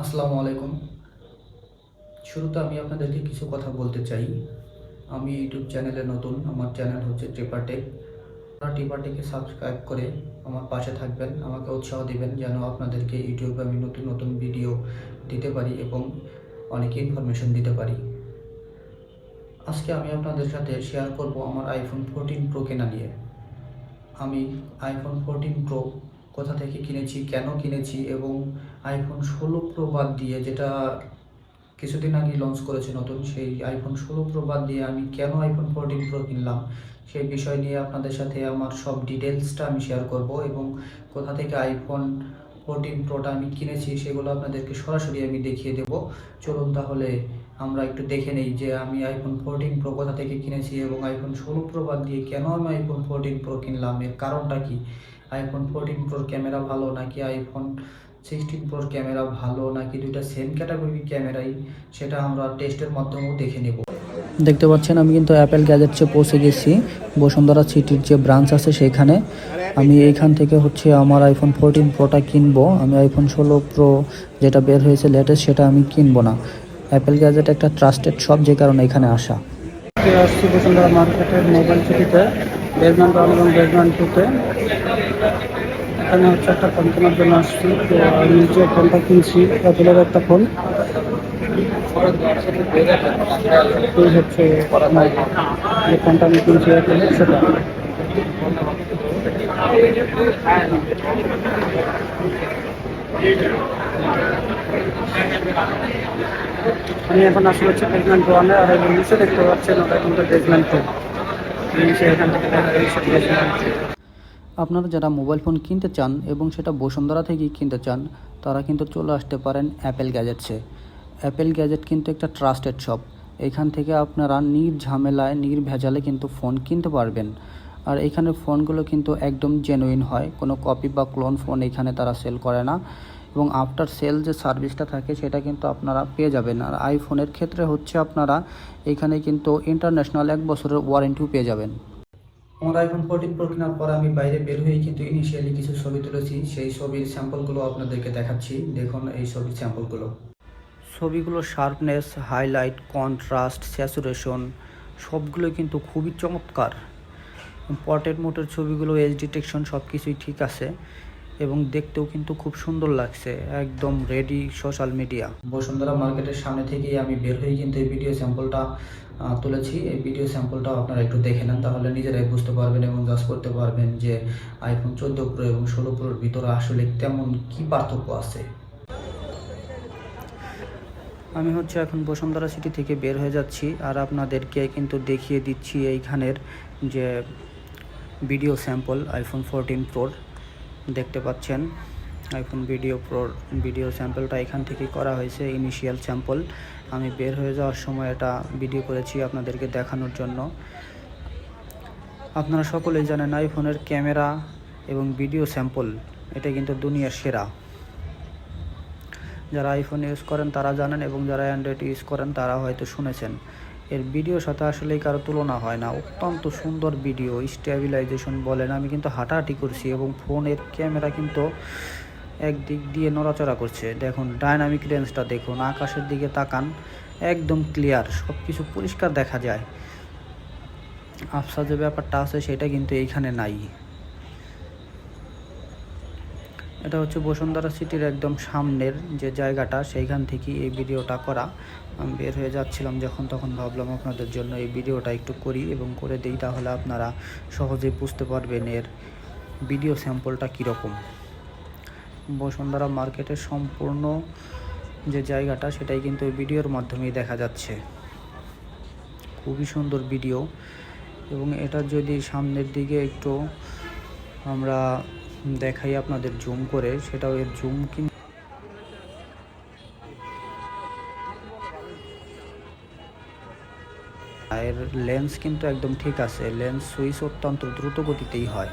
আসসালামু আলাইকুম। শুরুতে আমি আপনাদেরকে কিছু কথা বলতে চাই। আমি ইউটিউব চ্যানেলে নতুন। আমার চ্যানেল হচ্ছে টিপাটেক। আপনারা টিপাটেকে সাবস্ক্রাইব করে আমার পাশে থাকবেন, আমাকে উৎসাহ দিবেন যেন আপনাদেরকে ইউটিউবে আমি নতুন নতুন ভিডিও দিতে পারি এবং অনেক ইনফরমেশন দিতে পারি। আজকে আমি আপনাদের সাথে শেয়ার করব আমার আইফোন 14 প্রো কেনা নিয়ে। আমি আইফোন 14 প্রো কোথা থেকে কিনেছি, কেন কিনেছি এবং আইফোন 16 প্রো বাদ দিয়ে, যেটা কিছুদিন আগে লঞ্চ করেছে নতুন, সেই আইফোন 16 প্রো বাদ দিয়ে আমি কেন আইফোন 14 প্রো কিনলাম সেই বিষয় নিয়ে আপনাদের সাথে আমার সব ডিটেলসটা আমি শেয়ার করব এবং কোথা থেকে আইফোন 14 প্রোটা আমি কিনেছি সেগুলো আপনাদেরকে সরাসরি আমি দেখিয়ে দেব। চলুন তাহলে আমরা একটু দেখে নেই যে আমি আইফোন 14 প্রো কোথা থেকে কিনেছি এবং আইফোন 16 প্রো বাদ দিয়ে কেন আমি আইফোন 14 প্রো কিনলাম, এর কারণটা কি। আইফোন 14 প্রোর ক্যামেরা ভালো নাকি আইফোন 16 প্রোর ক্যামেরা ভালো, নাকি দুইটা সেম ক্যাটাগরির ক্যামেরাই, সেটা আমরা টেস্টের মাধ্যমেও দেখে নেব। দেখতে পাচ্ছেন আমি কিন্তু অ্যাপেল গ্যাজেটসে পৌঁছে গেছি। বসুন্ধরা সিটির যে ব্রাঞ্চ আছে সেখানে আমি এইখান থেকে আমার আইফোন 14 প্রোটা কিনবো। আমি আইফোন 16 প্রো যেটা বের হয়েছে লেটেস্ট সেটা আমি কিনবো না। অ্যাপেল গ্যাজেট একটা ট্রাস্টেড শপ, যে কারণে এখানে আসা। আসছি বসুন্ধরা মার্কেটের মোবাইল সিটিতে, বেসমেন্ট 1 এবং বেসমেন্ট 2-তে। এখানে একটা ফোন কেনার জন্য আসছি। তো আমি যে ফোনটা কিনছি অ্যাপেলের একটা ফোন, এই হচ্ছে আমার যে ফোনটা আমি কিনছি অ্যাপেলের সেটা। আমি এখন আসলে বেসমেন্ট 1-এ, আর নিচে দেখতে পাচ্ছেন ওটা কিন্তু বেসমেন্ট 2। নিচে এখান থেকে দেখা যাচ্ছে বেসমেন্ট 2। আপনারা যারা মোবাইল ফোন কিনতে চান এবং সেটা বসুন্ধরা থেকেই কিনতে চান, তারা কিন্তু চলে আসতে পারেন অ্যাপেল গ্যাজেটসে। অ্যাপেল গ্যাজেট কিন্তু একটা ট্রাস্টেড শপ। এখান থেকে আপনারা নির্ঝামেলায় নির্ভেজালে কিন্তু ফোন কিনতে পারবেন। আর এখানে ফোনগুলো কিন্তু একদম জেনুইন হয়, কোনো কপি বা ক্লোন ফোন এখানে তারা সেল করে না। এবং আফটার সেল যে সার্ভিসটা থাকে সেটা কিন্তু আপনারা পেয়ে যাবেন। আর আইফোনের ক্ষেত্রে আপনারা এখানে কিন্তু ইন্টারন্যাশনাল 1 বছরের ওয়ারেন্টিও পেয়ে যাবেন। আমার আইফোন 14 প্রো কেনার পর আমি বাইরে বের হয়ে কিন্তু ইনিশিয়ালি কিছু ছবি তুলেছি, সেই ছবির স্যাম্পলগুলো আপনাদেরকে দেখাচ্ছি। দেখুন এই ছবির স্যাম্পলগুলো। ছবিগুলো শার্পনেস, হাইলাইট, কন্ট্রাস্ট, স্যাচুরেশন সবগুলো কিন্তু খুবই চমৎকার। পোর্ট্রেট মোডের ছবিগুলো, এজ ডিটেকশন সব কিছুই ঠিক আছে এবং দেখতেও কিন্তু খুব সুন্দর লাগছে, একদম রেডি সোশ্যাল মিডিয়া। বসুন্ধরা মার্কেটের সামনে থেকেই আমি বের হয়ে কিন্তু এই ভিডিও স্যাম্পলটা তুলেছি। এই ভিডিও স্যাম্পলটাও আপনারা একটু দেখে নেন, তাহলে নিজেরাই বুঝতে পারবেন এবং জাজ করতে পারবেন যে আইফোন 14 প্রো এবং 16 প্রোর ভিতরে আসলে তেমন কি পার্থক্য আছে। আমি এখন বসুন্ধরা সিটি থেকে বের হয়ে যাচ্ছি, আর আপনাদেরকে কিন্তু দেখিয়ে দিচ্ছি এইখানের যে ভিডিও স্যাম্পল আইফোন 14 প্রোর। দেখতে পাচ্ছেন আইফোন ভিডিও স্যাম্পলটা এখান থেকেই করা হয়েছে, ইনিশিয়াল স্যাম্পল। আমি বের হয়ে যাওয়ার সময় এটা ভিডিও করেছি আপনাদেরকে দেখানোর জন্য। আপনারা সকলেই জানেন আইফোনের ক্যামেরা এবং ভিডিও স্যাম্পল এটা কিন্তু দুনিয়ার সেরা। যারা আইফোন ইউজ করেন তারা জানেন এবং যারা অ্যান্ড্রয়েড ইউজ করেন তারা হয়তো শুনেছেন। এর ভিডিওর সাথে আসলেই কারো তুলনা হয় না। অত্যন্ত সুন্দর ভিডিও, স্টেবিলাইজেশন বলেন, আমি কিন্তু হাঁটাহাঁটি করছি এবং ফোনের ক্যামেরা কিন্তু একদিক দিয়ে নড়াচড়া করছে। দেখুন ডায়নামিক রেঞ্জটা দেখুন, আকাশের দিকে তাকান, একদম ক্লিয়ার, সব কিছু পরিষ্কার দেখা যায়। আফসা যে ব্যাপারটা আছে সেটা কিন্তু এইখানে নাই। এটা বসুন্ধরা সিটির একদম সামনের যে জায়গাটা, সেইখান থেকে এই ভিডিওটা করা। আমি বের হয়ে যাচ্ছিলাম যখন, তখন ভাবলাম আপনাদের জন্য এই ভিডিওটা একটু করি এবং করে দিই, তাহলে আপনারা সহজেই বুঝতে পারবেন এর ভিডিও স্যাম্পলটা কীরকম। বসুন্ধরা মার্কেটের সম্পূর্ণ যে জায়গাটা সেটাই কিন্তু এই ভিডিওর মাধ্যমেই দেখা যাচ্ছে। খুবই সুন্দর ভিডিও। এবং এটা যদি সামনের দিকে একটু আমরা দেখাই আপনাদের জুম করে, সেটাও এর জুম কিন্তু এর লেন্স কিন্তু একদম ঠিক আছে। লেন্স সুইচ অত্যন্ত দ্রুত গতিতেই হয়।